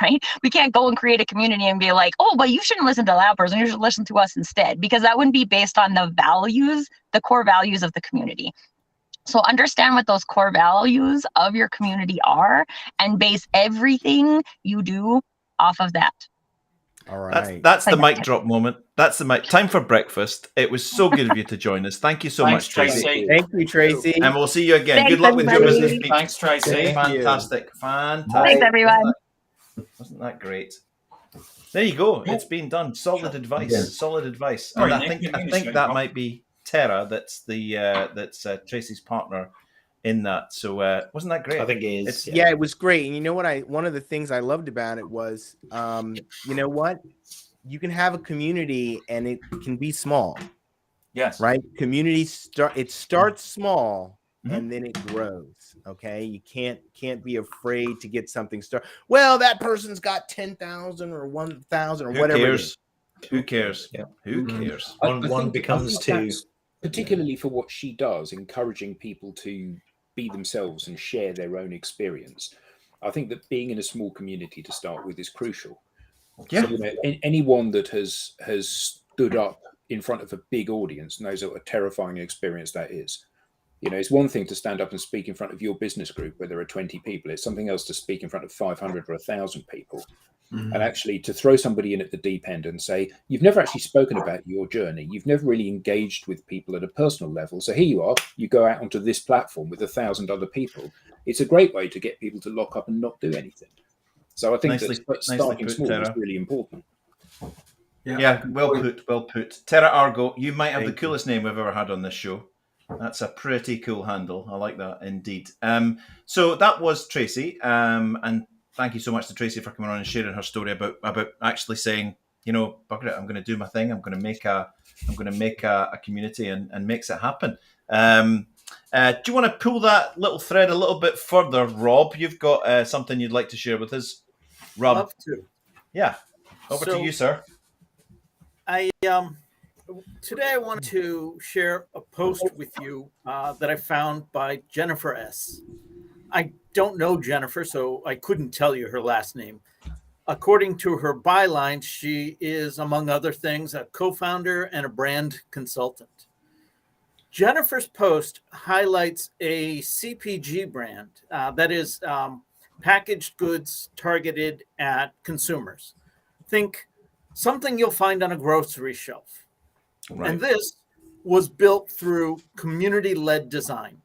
right? We can't go and create a community and be like, oh, but you shouldn't listen to that person. You should listen to us instead, because that wouldn't be based on the values, the core values of the community. So understand what those core values of your community are and base everything you do off of that. All right. That's the mic drop moment. That's the mic. Time for breakfast. It was so good of you to join us. Thank you so Thanks, much, Tracy. Thank you, Tracy. And we'll see you again. Thanks, Good luck with your everybody. business, peeps. Thanks, Tracy. Fantastic. Fantastic. Thanks, everyone. Wasn't that great? There you go. It's been done. Solid advice. Yeah. Solid advice. Sorry, And I Nick, think you that might be Tara. That's Tracy's partner in that. So wasn't that great? I think it is. Yeah, it was great. And you know what? One of the things I loved about it was, you know what? You can have a community and it can be small, Yes. right? Community starts small Mhm. and then it grows. Okay, you can't be afraid to get something started. Well, that person's got 10,000 or 1,000 or Who whatever. cares? Who cares? Yeah. Who Mhm. cares? I One think becomes two. that's particularly for what she does, encouraging people to be themselves and share their own experience. I think that being in a small community to start with is crucial. Yeah. So, anyone that has stood up in front of a big audience knows what a terrifying experience that is. It's one thing to stand up and speak in front of your business group where there are 20 people. It's something else to speak in front of 500 or 1,000 people. And actually to throw somebody in at the deep end and say, you've never actually spoken about your journey. You've never really engaged with people at a personal level. So here you are, you go out onto this platform with 1,000 other people. It's a great way to get people to lock up and not do anything. So I think Nicely starting put, small is Tara. really important. Yeah, well put. Tara Argo, you might have the coolest name we've ever had on this show. That's a pretty cool handle. I like that indeed. So that was Tracy, and thank you so much to Tracy for coming on and sharing her story about actually saying, bugger it, I'm going to do my thing. I'm going to make a community and makes it happen. Do you want to pull that little thread a little bit further, Rob? You've got something you'd like to share with us, Rob. Love to. Yeah, over to you, sir. Today I wanted to share a post with you that I found by Jennifer S. I don't know Jennifer, so I couldn't tell you her last name. According to her byline, she is, among other things, a co-founder and a brand consultant. Jennifer's post highlights a CPG brand that is packaged goods targeted at consumers. Think something you'll find on a grocery shelf. Right. And this was built through community-led design.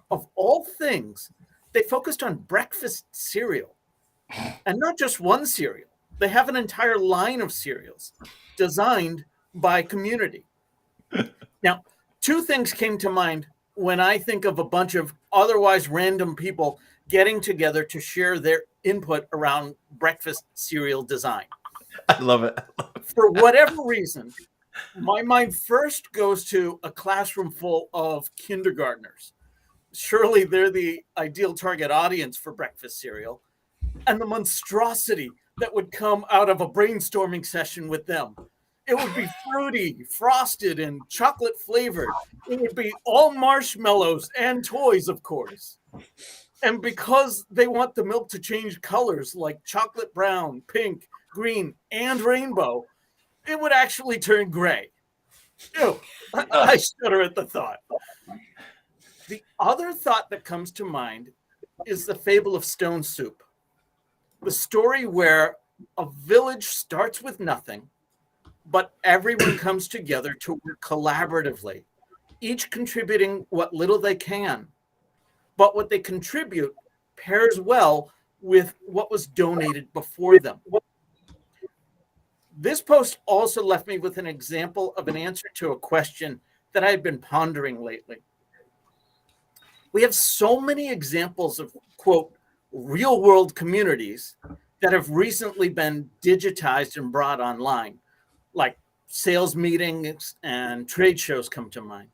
Of all things, they focused on breakfast cereal. And not just one cereal. They have an entire line of cereals designed by community. Now, two things came to mind when I think of a bunch of otherwise random people getting together to share their input around breakfast cereal design. I love it. For whatever reason, my mind first goes to a classroom full of kindergartners. Surely they're the ideal target audience for breakfast cereal. And the monstrosity that would come out of a brainstorming session with them. It would be fruity, frosted, and chocolate flavored. It would be all marshmallows and toys, of course. And because they want the milk to change colors like chocolate brown, pink, green, and rainbow, it would actually turn gray. Ew, I shudder at the thought. The other thought that comes to mind is the fable of Stone Soup. The story where a village starts with nothing, but everyone comes together to work collaboratively, each contributing what little they can. But what they contribute pairs well with what was donated before them. This post also left me with an example of an answer to a question that I've been pondering lately. We have so many examples of, quote, real world communities that have recently been digitized and brought online, like sales meetings and trade shows come to mind.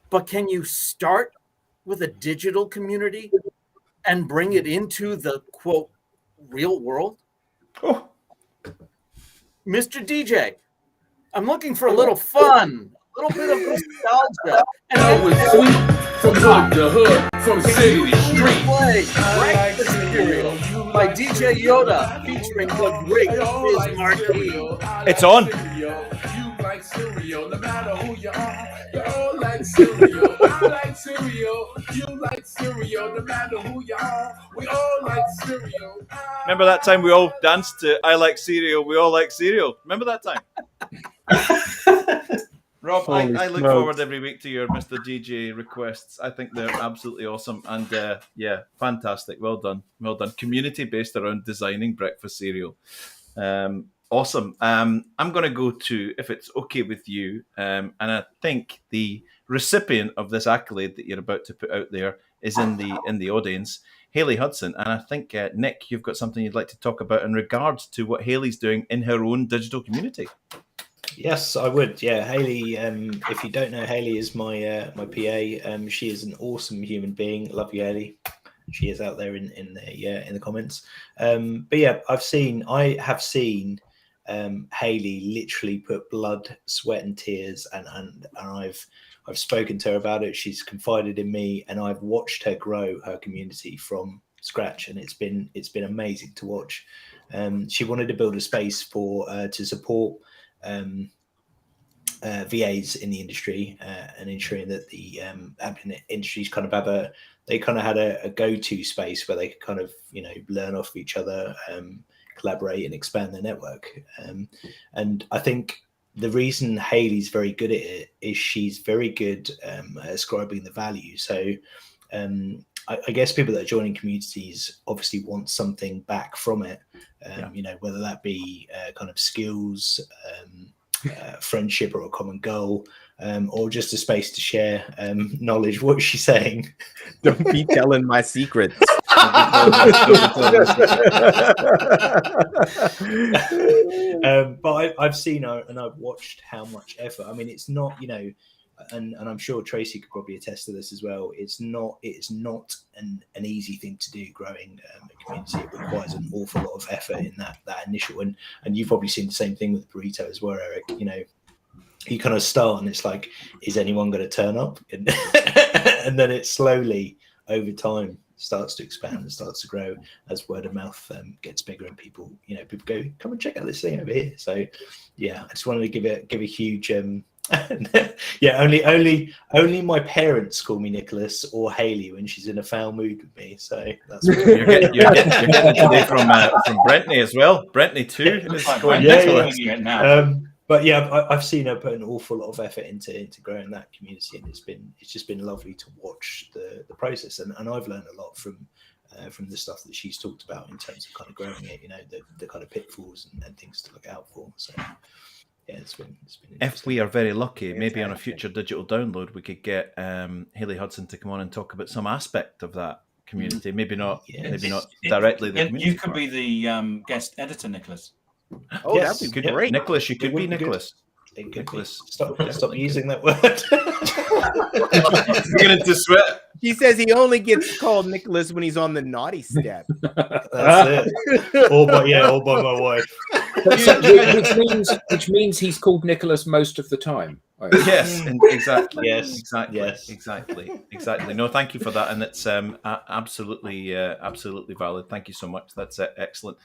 But can you start with a digital community and bring it into the, quote, real world? Oh, Mr. DJ, I'm looking for a little fun, a little bit of nostalgia. And That was sweet. From hood to hood, from city to street. play Breakfast Cereal by DJ Yoda featuring the great Biz Marquee. it's on. You like cereal, no matter who you are. You all like cereal. I like cereal. You like cereal, no matter who you are. We all like cereal. Remember that time we all danced to "I Like Cereal, We All Like Cereal"? Remember that time? Rob, I look smokes. forward every week to your Mr. DJ requests. I think they're absolutely awesome. And yeah, fantastic. Well done. Well done. Community based around designing breakfast cereal. Awesome. I'm going to go to, if it's okay with you, and I think the recipient of this accolade that you're about to put out there is in the audience, Hayley Hudson. And I think, Nick, you've got something you'd like to talk about in regards to what Hayley's doing in her own digital community. Yes, I would. Yeah, Hayley. If you don't know, Hayley is my PA. She is an awesome human being. Love you, Hayley. She is out there in the comments. But yeah, I have seen Hayley literally put blood, sweat, and tears, and I've spoken to her about it. She's confided in me, and I've watched her grow her community from scratch, and it's been amazing to watch. She wanted to build a space for to support VAs in the industry and ensuring that the admin industries kind of had a go-to space where they could kind of learn off each other, collaborate and expand their network. And I think the reason Hayley's very good at it is she's very good at ascribing the value. So I guess people that are joining communities obviously want something back from it, whether that be kind of skills, friendship or a common goal, or just a space to share knowledge. What was she saying? Don't be telling my secrets. But I've seen her and I've watched how much effort. I mean, it's not, and I'm sure Tracy could probably attest to this as well. It's not an easy thing to do. Growing a community, it requires an awful lot of effort in that initial. And you've probably seen the same thing with Burrito as well, Eric. You kind of start and it's like, is anyone going to turn up? And then it slowly over time starts to expand and starts to grow as word of mouth gets bigger, and people go, come and check out this thing over here. So yeah, I just wanted to give a huge yeah, only my parents call me Nicholas or Hayley when she's in a foul mood with me. So that's what You're getting today from Brentney as well. Brentney too. Is going Nicholas. But yeah, I've seen her put an awful lot of effort into growing that community, and it's just been lovely to watch the process. And I've learned a lot from the stuff that she's talked about in terms of kind of growing it. The kind of pitfalls and things to look out for. So. Yeah, it's been if we are very lucky, maybe on a future digital download, we could get Hayley Hudson to come on and talk about some aspect of that community. Maybe not directly the community. You could be the guest editor, Nicholas. Oh, yes, that'd be great. Nicholas, you could be Nicholas. Nicholas, stop using that word. Beginning to sweat. He says he only gets called Nicholas when he's on the naughty step. That's it. All by my wife. which means he's called Nicholas most of the time. Yes, exactly. Yes, exactly. No, thank you for that, and it's absolutely valid. Thank you so much. That's excellent.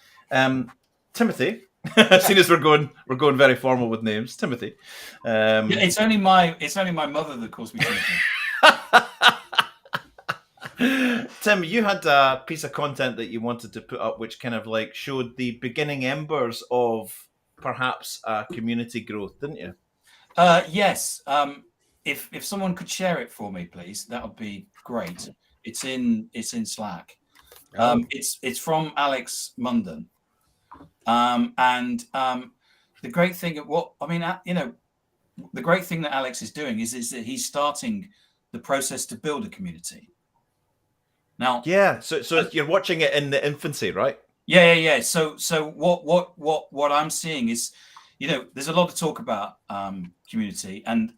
Timothy, seeing as we're going very formal with names, Timothy. It's only my mother that calls me Timothy. Tim, you had a piece of content that you wanted to put up which kind of like showed the beginning embers of perhaps community growth, didn't you? Yes. If someone could share it for me, please, that would be great. It's in Slack. It's from Alex Munden. And the great thing of what I mean, the great thing that Alex is doing is that he's starting the process to build a community. Now, yeah, so you're watching it in the infancy, right? Yeah. So what I'm seeing is, there's a lot of talk about community, and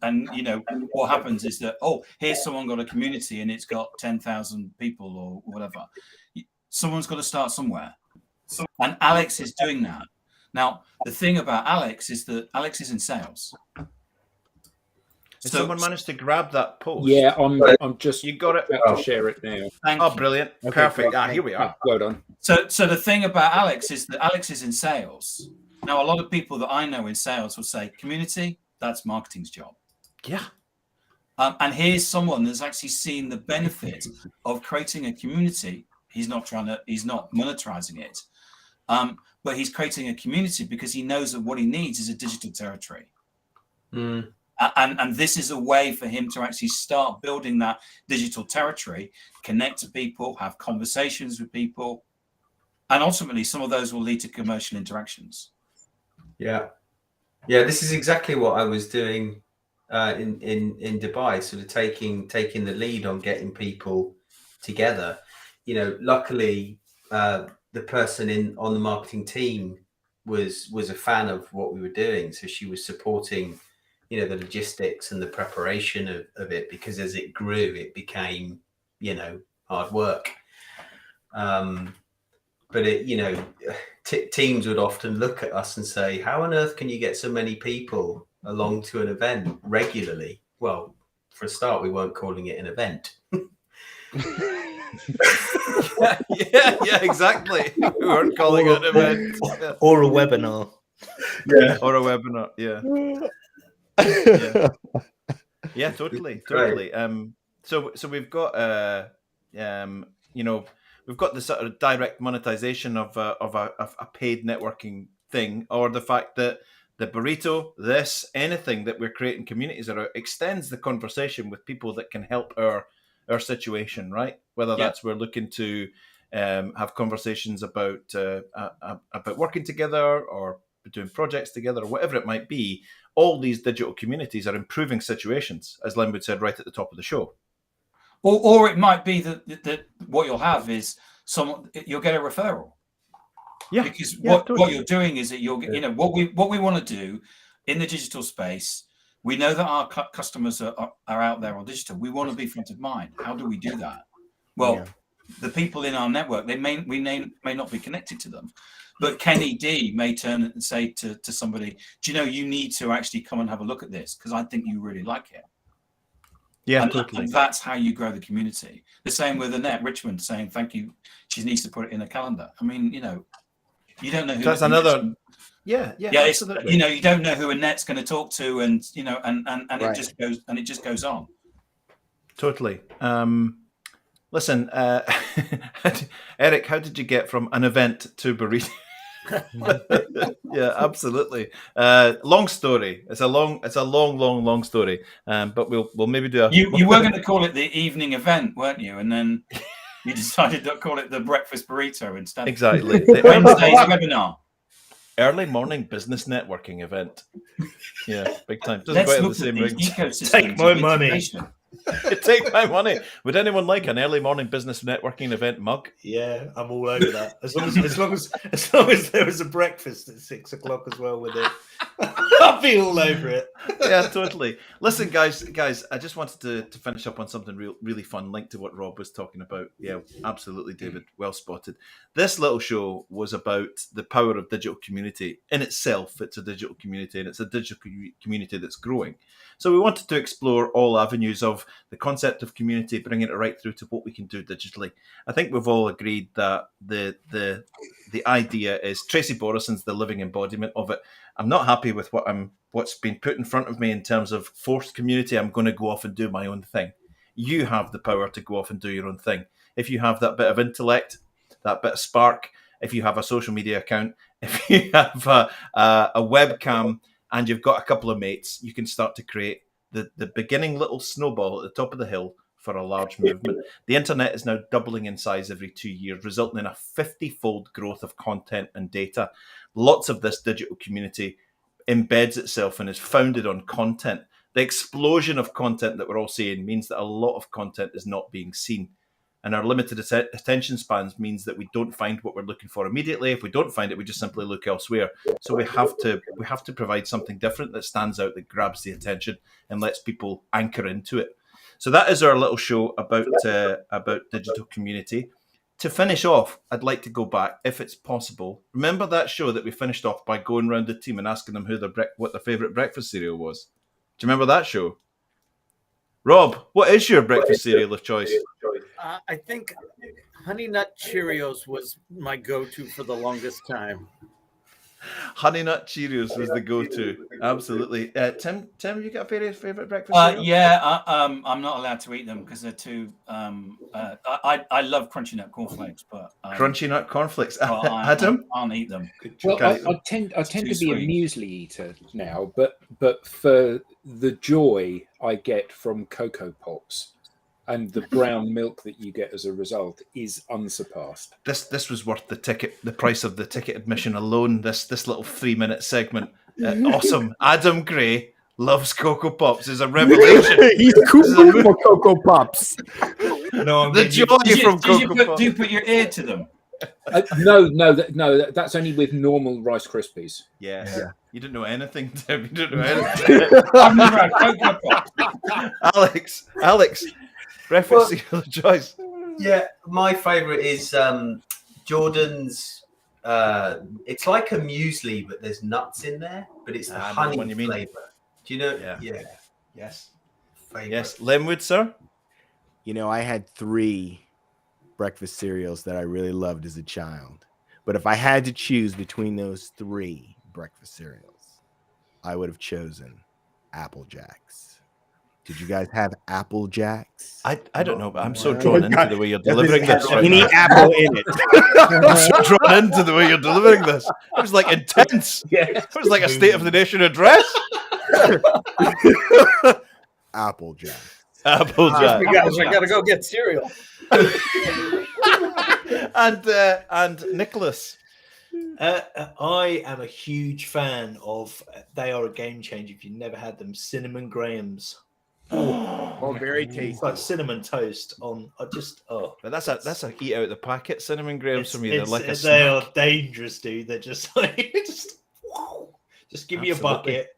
what happens is that, oh, here's someone got a community and it's got 10,000 people or whatever. Someone's got to start somewhere, and Alex is doing that. Now, the thing about Alex is that Alex is in sales. Has someone managed to grab that post? Yeah, I'm just you got it. About to share it now. Thank you. Brilliant. Okay, Perfect. great. Here we are. Well done. So the thing about Alex is that Alex is in sales. Now, a lot of people that I know in sales will say, community, that's marketing's job. Yeah. And here's someone that's actually seen the benefit of creating a community. He's not monetizing it, but he's creating a community because he knows that what he needs is a digital territory. Mm. And this is a way for him to actually start building that digital territory, connect to people, have conversations with people, and ultimately some of those will lead to commercial interactions. Yeah, this is exactly what I was doing in Dubai, sort of taking the lead on getting people together. Luckily, the person on the marketing team was a fan of what we were doing, so she was supporting the logistics and the preparation of it, because as it grew, it became hard work. But teams would often look at us and say, how on earth can you get so many people along to an event regularly? Well, for a start, we weren't calling it an event. yeah, exactly. We weren't calling it an event. Or a webinar. Yeah. Or a webinar, yeah, totally. So we've got we've got the sort of direct monetization of a paid networking thing, or the fact that the burrito, anything that we're creating communities around extends the conversation with people that can help our situation, right? Whether that's we're looking to have conversations about working together or doing projects together or whatever it might be. All these digital communities are improving situations, as Linwood said right at the top of the show. Or it might be that what you'll have is you'll get a referral. Yeah. Because totally. what you're doing is that you'll get, what we want to do in the digital space. We know that our customers are out there on digital. We want to be front of mind. How do we do that? Well, the people in our network, we may not be connected to them, but Kenny D may turn and say to somebody, do you know, you need to actually come and have a look at this because I think you really like it. Yeah, and, totally. And that's how you grow the community. The same with Annette Richmond saying, thank you. She needs to put it in a calendar. I mean, you don't know who. That's another. Yeah, absolutely. You don't know who Annette's going to talk to, and and Right. it just goes on. Totally. Listen, Eric, how did you get from an event to burrito? Yeah, absolutely. Long story. It's a long story. But we'll maybe do a. You were going to call it the evening event, weren't you? And then you decided to call it the breakfast burrito instead. Exactly. Wednesday's webinar. Early morning business networking event. Yeah, big time. Doesn't Let's quite have look the same at these ring. ecosystems. Take my of money. integration. Take my money. Would anyone like an early morning business networking event mug? Yeah, I'm all over that. As long as there was a breakfast at 6 o'clock as well with it, I'll be all over it. Yeah, totally. Listen, guys, I just wanted to finish up on something really fun, linked to what Rob was talking about. Yeah, absolutely, David. Well spotted. This little show was about the power of digital community. In itself, it's a digital community, and it's a digital community that's growing. So we wanted to explore all avenues of the concept of community, bringing it right through to what we can do digitally. I think we've all agreed that the idea is Tracy Borreson's the living embodiment of it. I'm not happy with what's been put in front of me in terms of forced community. I'm going to go off and do my own thing. You have the power to go off and do your own thing. If you have that bit of intellect, that bit of spark, if you have a social media account, if you have a webcam, and you've got a couple of mates, you can start to create the beginning little snowball at the top of the hill for a large movement. The internet is now doubling in size every 2 years, resulting in a 50-fold growth of content and data. Lots of this digital community embeds itself and is founded on content. The explosion of content that we're all seeing means that a lot of content is not being seen. And our limited attention spans means that we don't find what we're looking for immediately. If we don't find it, we just simply look elsewhere. So we have to provide something different that stands out, that grabs the attention and lets people anchor into it. So that is our little show about digital community. To finish off, I'd like to go back, if it's possible. Remember that show that we finished off by going around the team and asking them what their favourite breakfast cereal was? Do you remember that show? Rob, what is your breakfast cereal of choice? I think Honey Nut Cheerios was my go-to for the longest time. Honey Nut Cheerios was the go-to. Absolutely. Tim, have you got a favourite breakfast cereal? Yeah, I'm not allowed to eat them because they're too. I love Crunchy Nut cornflakes, but Crunchy Nut cornflakes. well, Adam, I can't eat them. Well, I tend to be sweet. a muesli eater now, but for the joy I get from Cocoa Pops and the brown milk that you get as a result is unsurpassed. this was worth the price of the ticket admission alone. This little 3-minute segment. Awesome. Adam Gray loves Cocoa Pops is a revelation. He's cool for Cocoa Pops. No, The joy from Cocoa Pops. Do you put your ear to them? No, that's only with normal Rice Krispies. Yes. Yeah. You didn't know anything, Tim. You didn't know anything. I've never had Cocoa Pops. Alex, breakfast cereal of choice. Yeah, my favourite is Jordan's. It's like a muesli, but there's nuts in there, but it's the I know honey what you mean. flavour. Do you know? Yeah. Yes. Favourite. Yes. Linwood, sir? You know, I had 3 breakfast cereals that I really loved as a child. But if I had to choose between those 3 breakfast cereals, I would have chosen Apple Jacks. Did you guys have Apple Jacks? I don't know, but I'm so drawn into the way you're delivering this. right Any now. apple in it. I'm so drawn into the way you're delivering this. It was like intense. It was like a State of the Nation address. Apple Jacks. Apple Jack. Guys, I gotta go get cereal. And Nicholas. I am a huge fan of. They are a game changer. If you've never had them, cinnamon grahams. Oh, very It's tasty. like cinnamon toast on. But that's a eat out the packet cinnamon grahams for me. They're like a they snack. are dangerous, dude. They're just like just give me a Absolutely. bucket,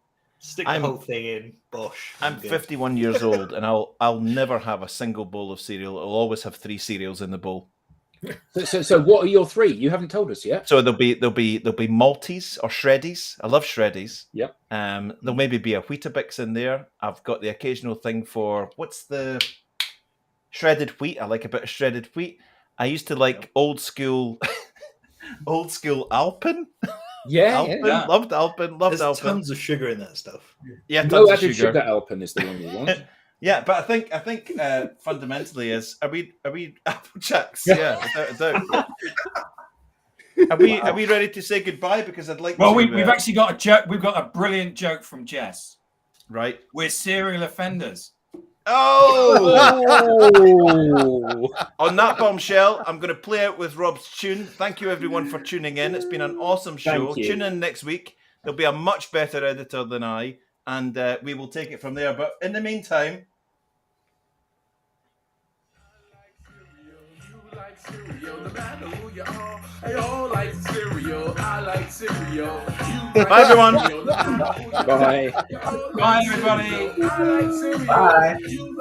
stick the whole thing in. Bosh. I'm good. 51 years old, and I'll never have a single bowl of cereal. I'll always have 3 cereals in the bowl. So what are your 3? You haven't told us yet. So there'll be Maltese or Shreddies. I love Shreddies. Yep. There'll maybe be a Weetabix in there. I've got the occasional thing for what's the shredded wheat. I like a bit of shredded wheat. I used to like old school Alpen. Yeah, Alpen. yeah. Loved Alpen. Loved There's Alpen. tons of sugar in that stuff. Yeah, No tons of added sugar Alpen is the one you want. Yeah, but I think fundamentally is are we Apple Jacks? Yeah, without a doubt. Are we ready to say goodbye? Because I'd like. Well, to, we've actually got a joke. We've got a brilliant joke from Jess. right. We're serial offenders. Oh! Oh, On that bombshell, I'm going to play out with Rob's tune. Thank you, everyone, for tuning in. It's been an awesome show. Thank you. Tune in next week. There'll be a much better editor than I, and we will take it from there. But in the meantime, Cereal, no matter who you are, they all like cereal. I like cereal. Bye, everyone. Bye. Bye, everybody. I like cereal. Bye. You